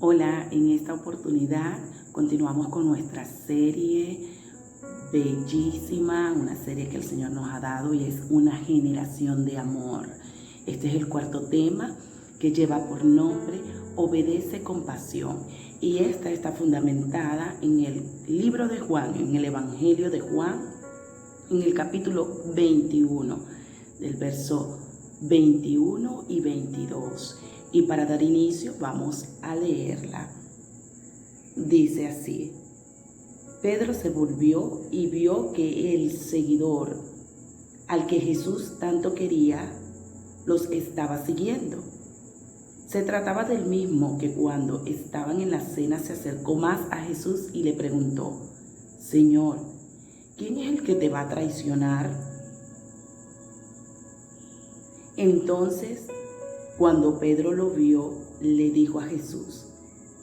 Hola, en esta oportunidad continuamos con nuestra serie bellísima, una serie que el Señor nos ha dado y es una generación de amor. Este es el cuarto tema que lleva por nombre Obedece con pasión, y esta está fundamentada en el libro de Juan, en el Evangelio de Juan, en el capítulo 21, del verso 21 y 22. Y para dar inicio vamos a leerla. Dice así: Pedro se volvió y vio que el seguidor al que Jesús tanto quería los estaba siguiendo. Se trataba del mismo que cuando estaban en la cena se acercó más a Jesús y le preguntó: Señor, ¿quién es el que te va a traicionar? Entonces, cuando Pedro lo vio, le dijo a Jesús: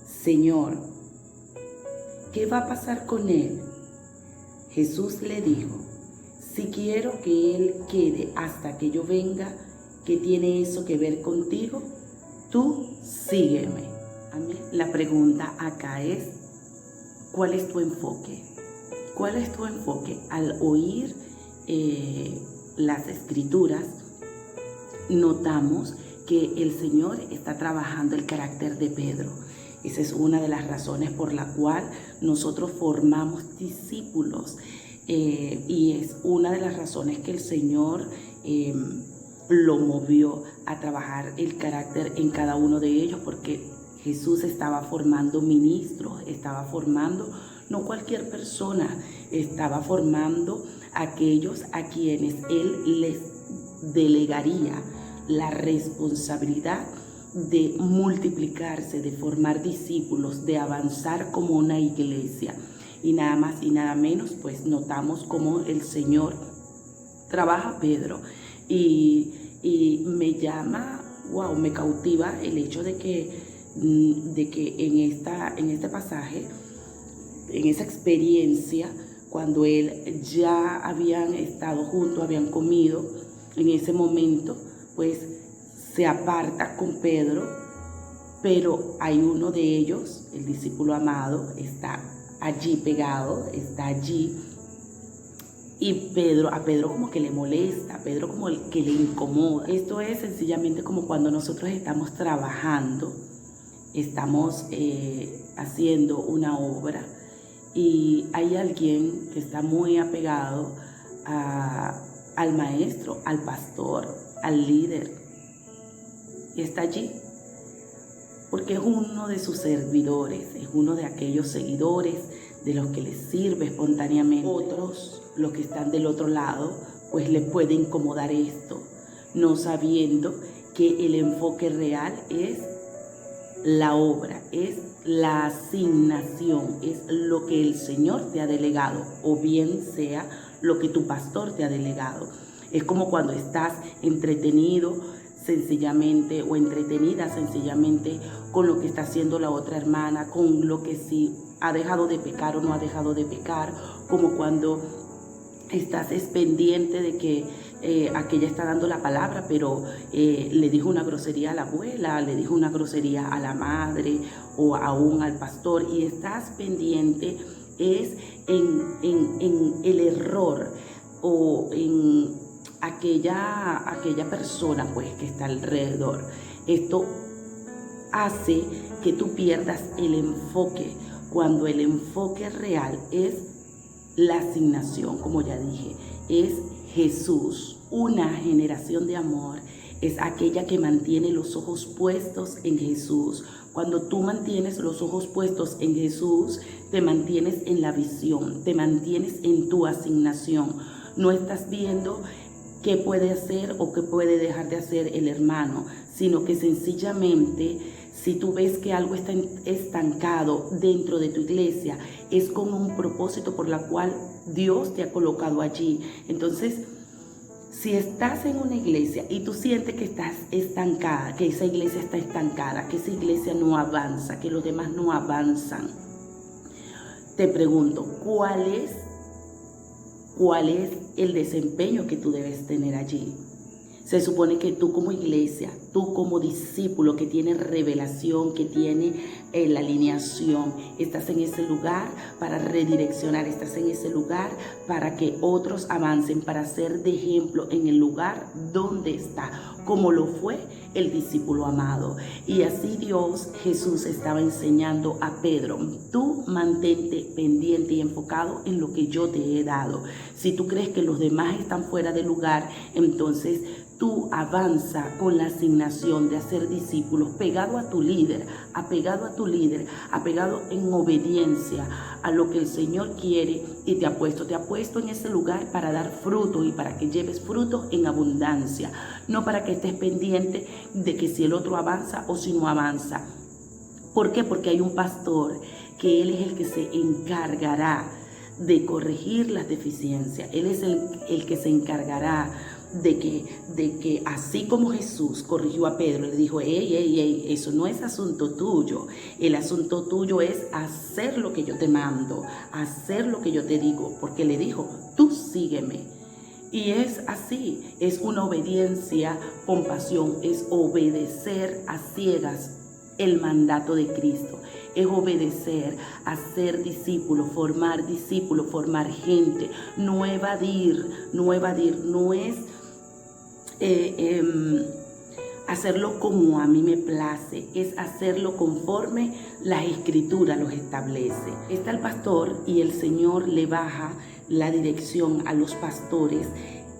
Señor, ¿qué va a pasar con él? Jesús le dijo: si quiero que él quede hasta que yo venga, ¿qué tiene eso que ver contigo? Tú sígueme. Amén. La pregunta acá es: ¿cuál es tu enfoque? ¿Cuál es tu enfoque? Al oír las escrituras, notamos que el Señor está trabajando el carácter de Pedro. Esa es una de las razones por la cual nosotros formamos discípulos, y es una de las razones que el Señor lo movió a trabajar el carácter en cada uno de ellos, porque Jesús estaba formando ministros, estaba formando no cualquier persona, estaba formando a aquellos a quienes Él les delegaría la responsabilidad de multiplicarse, de formar discípulos, de avanzar como una iglesia. Y nada más y nada menos, pues notamos cómo el Señor trabaja a Pedro. Y me llama, me cautiva el hecho de que en este pasaje, en esa experiencia, cuando él ya habían estado juntos, habían comido, en ese momento, pues se aparta con Pedro, pero hay uno de ellos, el discípulo amado, está allí pegado, está allí, y a Pedro como que le molesta, a Pedro como que le incomoda. Esto es sencillamente como cuando nosotros estamos trabajando, estamos haciendo una obra, y hay alguien que está muy apegado al maestro, al pastor, al líder, y está allí porque es uno de sus servidores, es uno de aquellos seguidores de los que les sirve espontáneamente. Otros, los que están del otro lado, pues les puede incomodar esto, no sabiendo que el enfoque real es la obra, es la asignación, es lo que el Señor te ha delegado, o bien sea lo que tu pastor te ha delegado. Es como cuando estás entretenido sencillamente o entretenida sencillamente con lo que está haciendo la otra hermana, con lo que si ha dejado de pecar o no ha dejado de pecar, como cuando estás pendiente de que aquella está dando la palabra, pero le dijo una grosería a la abuela, le dijo una grosería a la madre o aún al pastor, y estás pendiente es en el error o en aquella persona pues que está alrededor. Esto hace que tú pierdas el enfoque, cuando el enfoque real es la asignación, como ya dije, es Jesús. Una generación de amor es aquella que mantiene los ojos puestos en Jesús. Cuando tú mantienes los ojos puestos en Jesús, te mantienes en la visión, te mantienes en tu asignación. No estás viendo qué puede hacer o qué puede dejar de hacer el hermano, sino que sencillamente, si tú ves que algo está estancado dentro de tu iglesia, es con un propósito por la cual Dios te ha colocado allí. Entonces, si estás en una iglesia y tú sientes que estás estancada, que esa iglesia está estancada, que esa iglesia no avanza, que los demás no avanzan, te pregunto, ¿cuál es el desempeño que tú debes tener allí? Se supone que tú como iglesia, tú como discípulo que tiene revelación, que tiene la alineación, estás en ese lugar para redireccionar, estás en ese lugar para que otros avancen, para ser de ejemplo en el lugar donde está, como lo fue el discípulo amado. Y así Jesús estaba enseñando a Pedro: tú mantente pendiente y enfocado en lo que yo te he dado. Si tú crees que los demás están fuera de lugar, entonces tú avanza con la asignación de hacer discípulos, apegado a tu líder, apegado en obediencia a lo que el Señor quiere, y te ha puesto en ese lugar para dar fruto y para que lleves fruto en abundancia, no para que estés pendiente de que si el otro avanza o si no avanza. ¿Por qué? Porque hay un pastor que él es el que se encargará de corregir las deficiencias. Él es el que se encargará de que así como Jesús corrigió a Pedro, le dijo: ey, eso no es asunto tuyo. El asunto tuyo es hacer lo que yo te mando, hacer lo que yo te digo, porque le dijo: tú sígueme. Y es así, es una obediencia con pasión, es obedecer a ciegas el mandato de Cristo. Es obedecer, hacer discípulos, formar gente, no evadir, no es hacerlo como a mí me place, es hacerlo conforme las Escrituras los establece. Está el pastor y el Señor le baja la dirección a los pastores,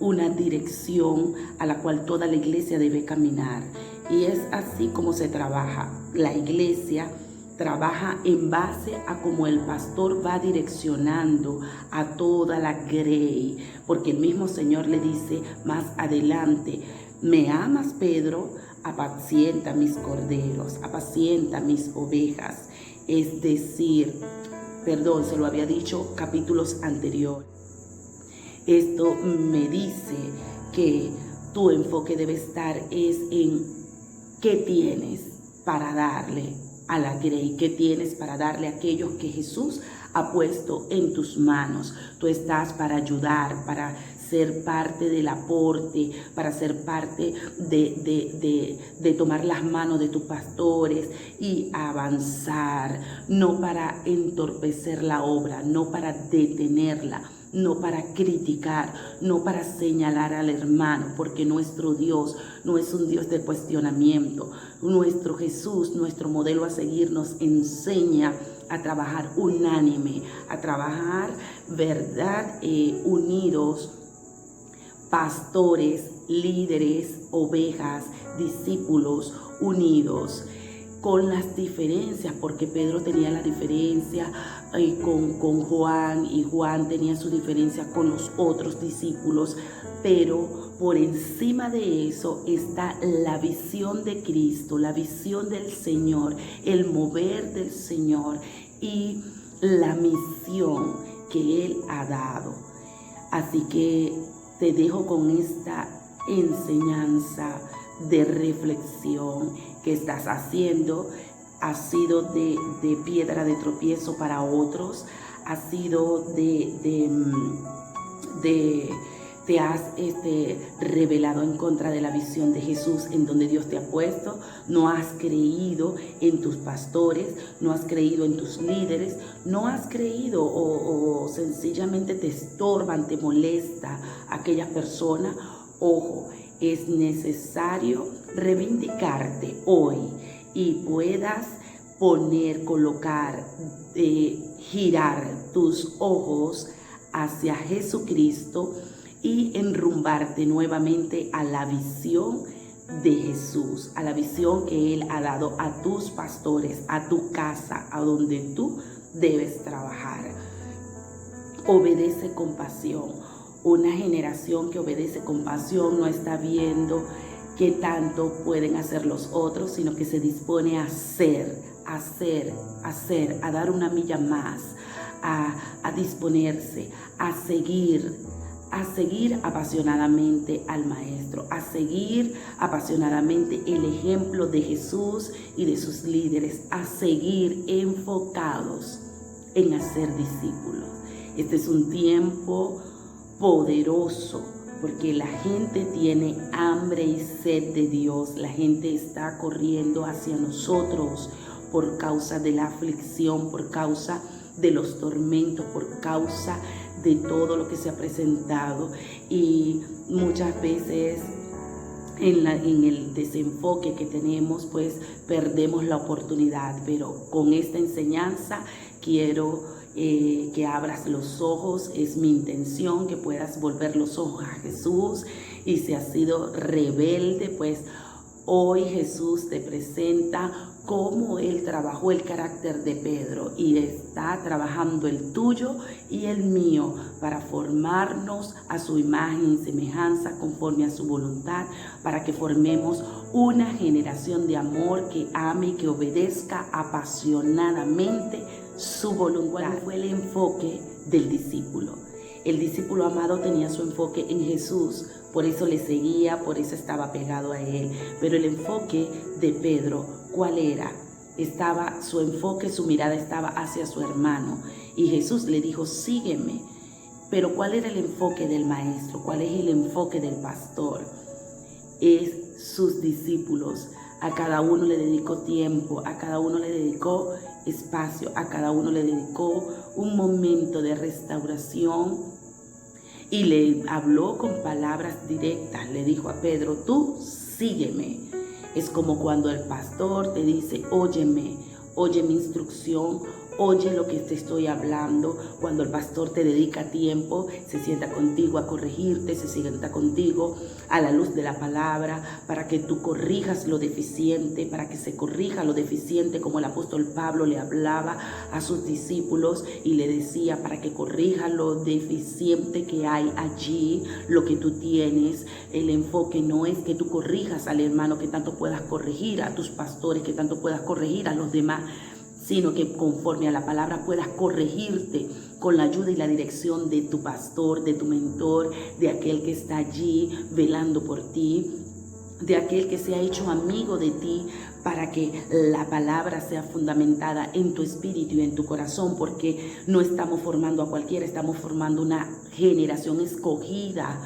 una dirección a la cual toda la iglesia debe caminar. Y es así como se trabaja. La iglesia trabaja en base a cómo el pastor va direccionando a toda la grey, porque el mismo Señor le dice más adelante: ¿me amas, Pedro? Apacienta mis corderos, apacienta mis ovejas. Es decir, se lo había dicho capítulos anteriores. Esto me dice que tu enfoque debe estar es en qué tienes para darle a la grey, qué tienes para darle a aquellos que Jesús ha puesto en tus manos. Tú estás para ayudar, para ser parte del aporte, para ser parte de tomar las manos de tus pastores y avanzar, no para entorpecer la obra, no para detenerla, no para criticar, no para señalar al hermano, porque nuestro Dios no es un Dios de cuestionamiento. Nuestro Jesús, nuestro modelo a seguir, nos enseña a trabajar unánime, a trabajar, ¿verdad? Unidos, pastores, líderes, ovejas, discípulos, unidos, con las diferencias, porque Pedro tenía la diferencia con Juan, y Juan tenía su diferencia con los otros discípulos, pero por encima de eso está la visión de Cristo, la visión del Señor, el mover del Señor y la misión que Él ha dado. Así que te dejo con esta enseñanza de reflexión que estás haciendo. Ha sido de piedra de tropiezo para otros, ha sido te has revelado en contra de la visión de Jesús en donde Dios te ha puesto. No has creído en tus pastores, no has creído en tus líderes, no has creído o sencillamente te estorban, te molesta aquella persona. Ojo, es necesario reivindicarte hoy y puedas colocar, girar tus ojos hacia Jesucristo y enrumbarte nuevamente a la visión de Jesús, a la visión que Él ha dado a tus pastores, a tu casa, a donde tú debes trabajar. Obedece con pasión. Una generación que obedece con pasión no está viendo qué tanto pueden hacer los otros, sino que se dispone a hacer, a dar una milla más, a disponerse, a seguir apasionadamente al Maestro, a seguir apasionadamente el ejemplo de Jesús y de sus líderes, a seguir enfocados en hacer discípulos. Este es un tiempo poderoso, porque la gente tiene hambre y sed de Dios. La gente está corriendo hacia nosotros por causa de la aflicción, por causa de los tormentos, por causa de todo lo que se ha presentado. Y muchas veces en el desenfoque que tenemos, pues perdemos la oportunidad. Pero con esta enseñanza quiero que abras los ojos. Es mi intención que puedas volver los ojos a Jesús. Y si has sido rebelde, pues hoy Jesús te presenta cómo Él trabajó el carácter de Pedro y está trabajando el tuyo y el mío para formarnos a su imagen y semejanza conforme a su voluntad, para que formemos una generación de amor que ame y que obedezca apasionadamente su voluntad. ¿Cuál fue el enfoque del discípulo? El discípulo amado tenía su enfoque en Jesús, por eso le seguía, por eso estaba pegado a Él. Pero el enfoque de Pedro, ¿cuál era? Su enfoque, su mirada estaba hacia su hermano. Y Jesús le dijo, sígueme. Pero ¿cuál era el enfoque del maestro? ¿Cuál es el enfoque del pastor? Es sus discípulos. A cada uno le dedicó tiempo, a cada uno le dedicó espacio, a cada uno le dedicó un momento de restauración y le habló con palabras directas. Le dijo a Pedro, tú sígueme. Es como cuando el pastor te dice, óyeme, oye mi instrucción, oye lo que te estoy hablando. Cuando el pastor te dedica tiempo, se sienta contigo a corregirte, se sienta contigo a la luz de la palabra para que tú corrijas lo deficiente, para que se corrija lo deficiente, como el apóstol Pablo le hablaba a sus discípulos y le decía para que corrija lo deficiente que hay allí, lo que tú tienes. El enfoque no es que tú corrijas al hermano, que tanto puedas corregir a tus pastores, que tanto puedas corregir a los demás, sino que conforme a la palabra puedas corregirte con la ayuda y la dirección de tu pastor, de tu mentor, de aquel que está allí velando por ti, de aquel que se ha hecho amigo de ti, para que la palabra sea fundamentada en tu espíritu y en tu corazón, porque no estamos formando a cualquiera, estamos formando una generación escogida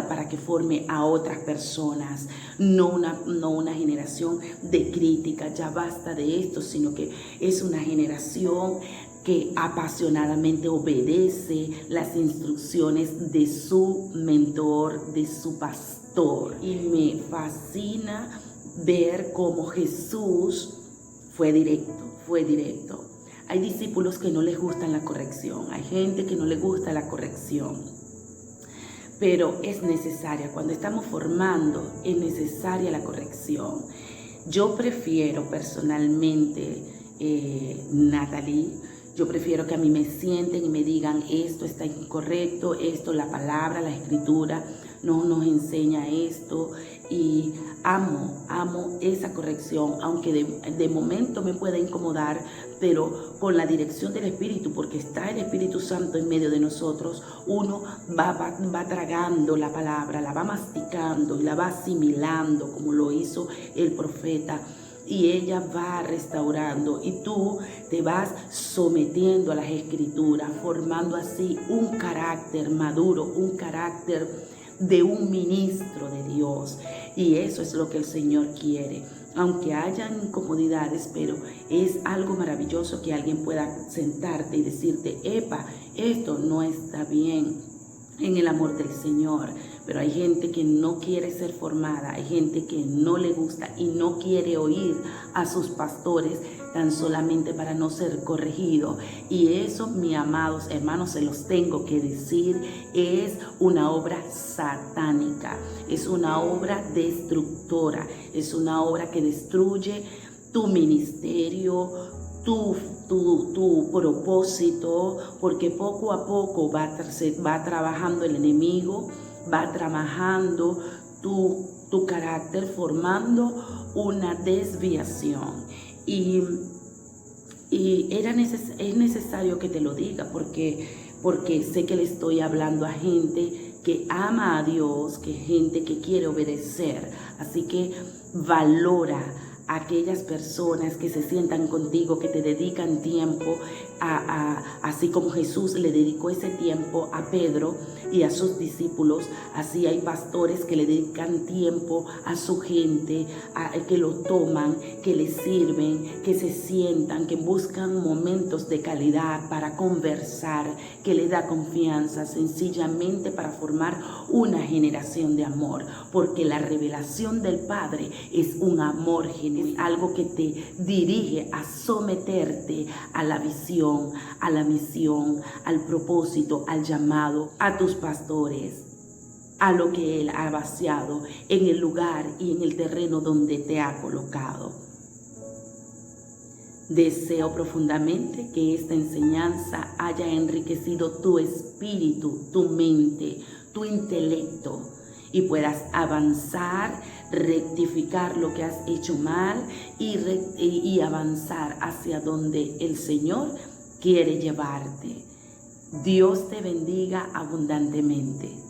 para que forme a otras personas, no una generación de crítica. Ya basta de esto, sino que es una generación que apasionadamente obedece las instrucciones de su mentor, de su pastor. Y me fascina ver cómo Jesús fue directo. Hay discípulos que no les gusta la corrección, hay gente que no le gusta la corrección, pero es necesaria. Cuando estamos formando, es necesaria la corrección. Yo prefiero personalmente, Natalie, yo prefiero que a mí me sienten y me digan, esto está incorrecto, esto, la palabra, la escritura no nos enseña esto. Y amo esa corrección, aunque de momento me pueda incomodar, pero con la dirección del Espíritu, porque está el Espíritu Santo en medio de nosotros, uno va tragando la palabra, la va masticando y la va asimilando, como lo hizo el profeta. Y ella va restaurando y tú te vas sometiendo a las escrituras, formando así un carácter maduro, un carácter de un ministro de Dios. Y eso es lo que el Señor quiere. Aunque hayan incomodidades, pero es algo maravilloso que alguien pueda sentarte y decirte, epa, esto no está bien, en el amor del Señor. Pero hay gente que no quiere ser formada, hay gente que no le gusta y no quiere oír a sus pastores tan solamente para no ser corregido. Y eso, mis amados hermanos, se los tengo que decir, es una obra satánica, es una obra destructora, es una obra que destruye tu ministerio, tu propósito, porque poco a poco va trabajando el enemigo, va trabajando tu carácter, formando una desviación. Y es necesario que te lo diga, porque sé que le estoy hablando a gente que ama a Dios, que gente que quiere obedecer. Así que valora a aquellas personas que se sientan contigo, que te dedican tiempo, así como Jesús le dedicó ese tiempo a Pedro y a sus discípulos. Así hay pastores que le dedican tiempo a su gente, que lo toman, que le sirven, que se sientan, que buscan momentos de calidad para conversar, que le da confianza, sencillamente para formar una generación de amor, porque la revelación del Padre es un amor genuino, algo que te dirige a someterte a la visión, a la misión, al propósito, al llamado, a tus pastores, a lo que Él ha vaciado en el lugar y en el terreno donde te ha colocado. Deseo profundamente que esta enseñanza haya enriquecido tu espíritu, tu mente, tu intelecto, y puedas avanzar, rectificar lo que has hecho mal y avanzar hacia donde el Señor quiere llevarte. Dios te bendiga abundantemente.